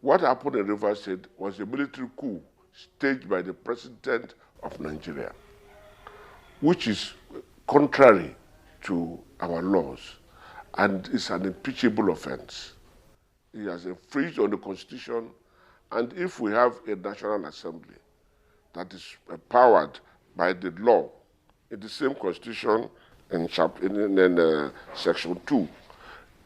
What happened in Rivers State was a military coup staged by the president of Nigeria, which is contrary to our laws and is an impeachable offense. He has infringed on the Constitution, and if we have a National Assembly that is empowered by the law in the same Constitution in Section 2,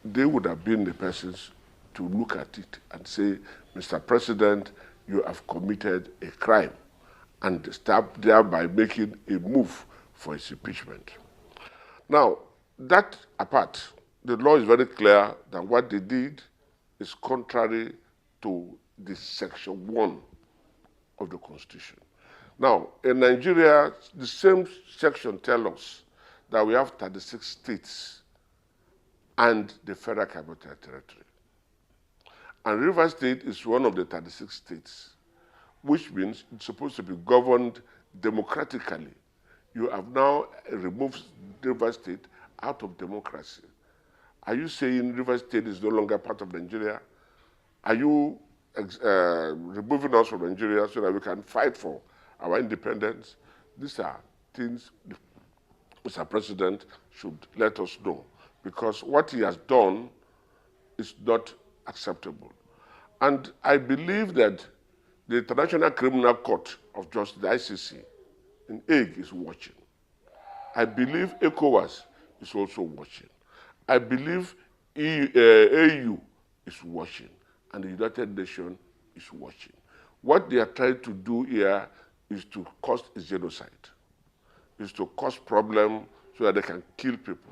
they would have been the persons to look at it and say, Mr. President, you have committed a crime, and start thereby making a move for his impeachment. Now, that apart, the law is very clear that what they did is contrary to the Section 1 of the Constitution. Now, in Nigeria, the same section tells us that we have 36 states and the Federal Capital Territory. And Rivers State is one of the 36 states, which means it's supposed to be governed democratically. You have now removed Rivers State out of democracy. Are you saying Rivers State is no longer part of Nigeria? Are you removing us from Nigeria so that we can fight for our independence? These are things Mr. President should let us know, because what he has done is not acceptable. And I believe that the International Criminal Court of Justice, the ICC, in Hague is watching. I believe ECOWAS is also watching. I believe AU is watching, and the United Nations is watching. What they are trying to do here is to cause a genocide, is to cause problems so that they can kill people.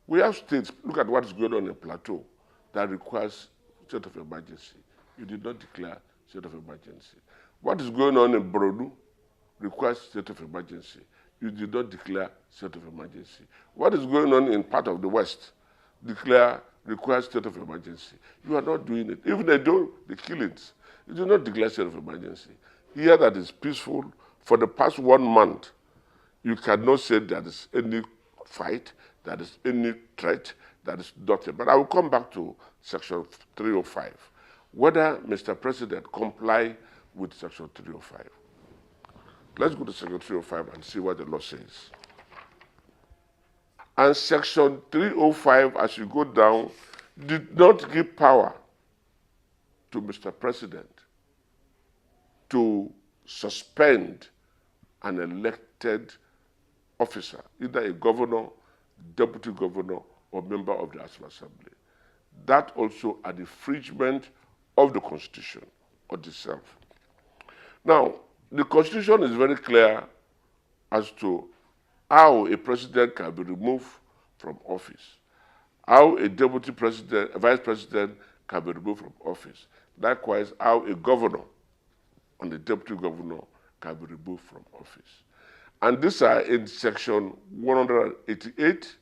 We have states, look at what is going on in Plateau, that requires state of emergency. You did not declare state of emergency. What is going on in Borno requires state of emergency. You did not declare state of emergency. What is going on in part of the West requires state of emergency. You are not doing it. Even they do the killings, you do not declare state of emergency. Here that is peaceful, for the past 1 month, you cannot say there is any fight, there is any threat, that is nothing. But I will come back to Section 305, whether Mr. President comply with Section 305. Let's go to Section 305 and see what the law says. And Section 305, as you go down, did not give power to Mr. President to suspend an elected officer, either a governor, deputy governor, or member of the National Assembly. That also an infringement of the Constitution of itself. Now, the Constitution is very clear as to how a president can be removed from office, how a deputy president, a vice president can be removed from office. Likewise, how a governor and a deputy governor can be removed from office. And these are in Section 188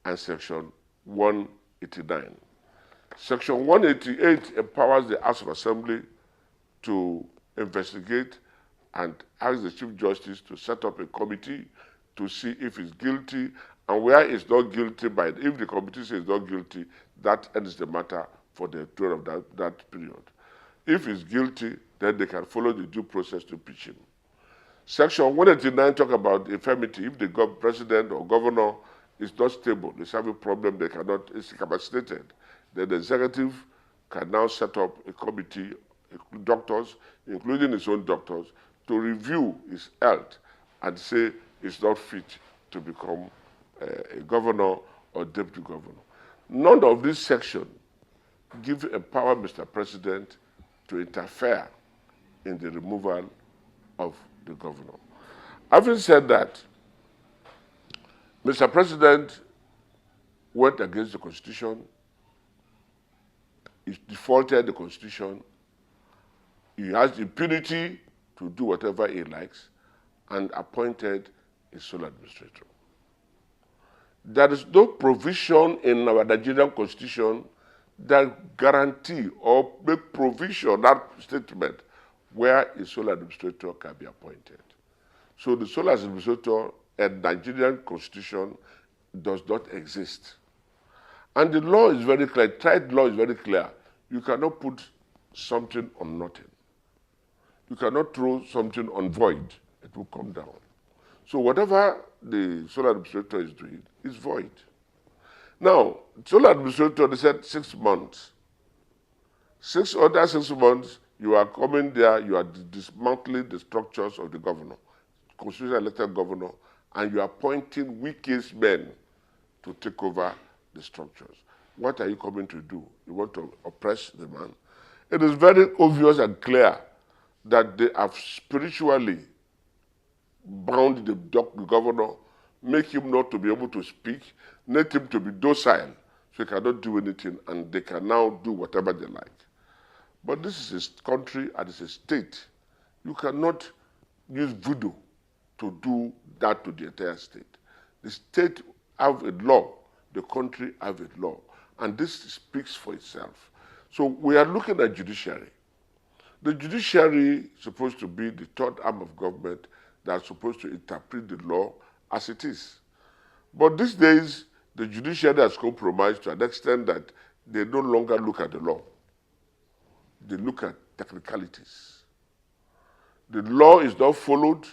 and Section 189. Section 188 empowers the House of Assembly to investigate and ask the Chief Justice to set up a committee to see if he's guilty, and where he's not guilty, if the committee says he's not guilty, that ends the matter for the period of that period. If he's guilty, then they can follow the due process to impeach him. Section 189 talks about infirmity. If the president or governor is not stable, they have a problem, they cannot, is incapacitated, then the executive can now set up a committee, doctors, including his own doctors, to review his health and say he's not fit to become a governor or deputy governor. None of this section empower Mr. President to interfere in the removal of the governor. Having said that, Mr. President went against the Constitution, he defaulted the Constitution, he has impunity to do whatever he likes, and appointed a sole administrator. There is no provision in our Nigerian Constitution that guarantee or make provision, that statement, where a sole administrator can be appointed. So the sole administrator in Nigerian Constitution does not exist. And the law is very clear, tried law is very clear. You cannot put something on nothing. You cannot throw something on void. It will come down. So whatever the sole administrator is doing is void. Now, sole administrator, they said 6 months. 6 months, you are coming there, you are dismantling the structures of the governor, constitutionally elected governor, and you are appointing Wike's men to take over the structures. What are you coming to do? You want to oppress the man? It is very obvious and clear that they have spiritually bound the governor, make him not to be able to speak, make him to be docile, so he cannot do anything, and they can now do whatever they like. But this is a country and it's a state. You cannot use voodoo to do that to the entire state. The state have a law, the country have a law, and this speaks for itself. So we are looking at judiciary. The judiciary is supposed to be the third arm of government that's supposed to interpret the law as it is. But these days, the judiciary has compromised to an extent that they no longer look at the law. They look at technicalities. The law is not followed,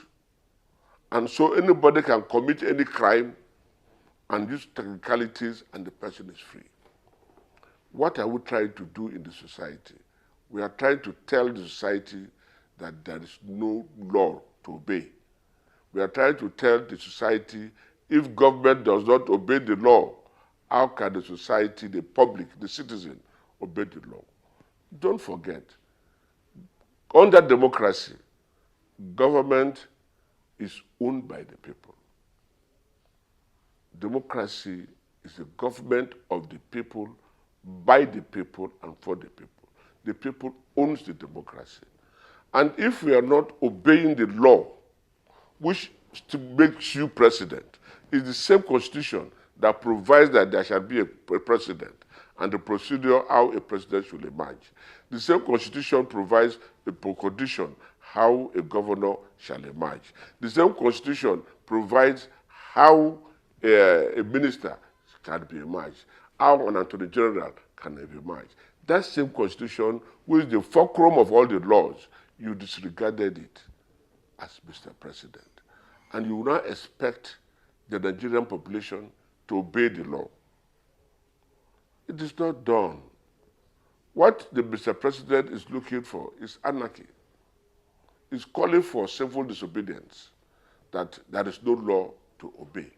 and so anybody can commit any crime and use technicalities, and the person is free. What are we trying to do in the society? We are trying to tell the society that there is no law to obey. We are trying to tell the society, if government does not obey the law, how can the society, the public, the citizen, obey the law? Don't forget, under democracy, government is owned by the people. Democracy is a government of the people, by the people, and for the people. The people owns the democracy. And if we are not obeying the law, which makes you president, is the same constitution that provides that there shall be a president and the procedure how a president should emerge. The same constitution provides a condition how a governor shall emerge. The same constitution provides how a minister can be emerged, how an attorney general can be emerged. That same constitution, which is the fulcrum of all the laws, you disregarded it as Mr. President. And you will not expect the Nigerian population to obey the law. It is not done. What the Mr. President is looking for is anarchy. He's calling for civil disobedience, that there is no law to obey.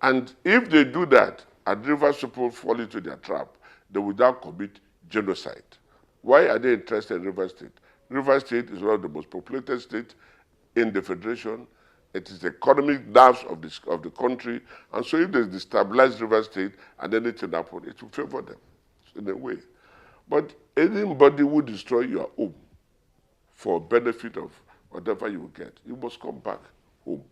And if they do that, and Rivers people fall into their trap, they will now commit genocide. Why are they interested in Rivers State? Rivers State is one of the most populated states in the Federation. It is the economic nerves of the country, and so if they destabilize Rivers State and anything happens, it will favor them in a way. But anybody who destroy your home for benefit of whatever you get, you must come back home.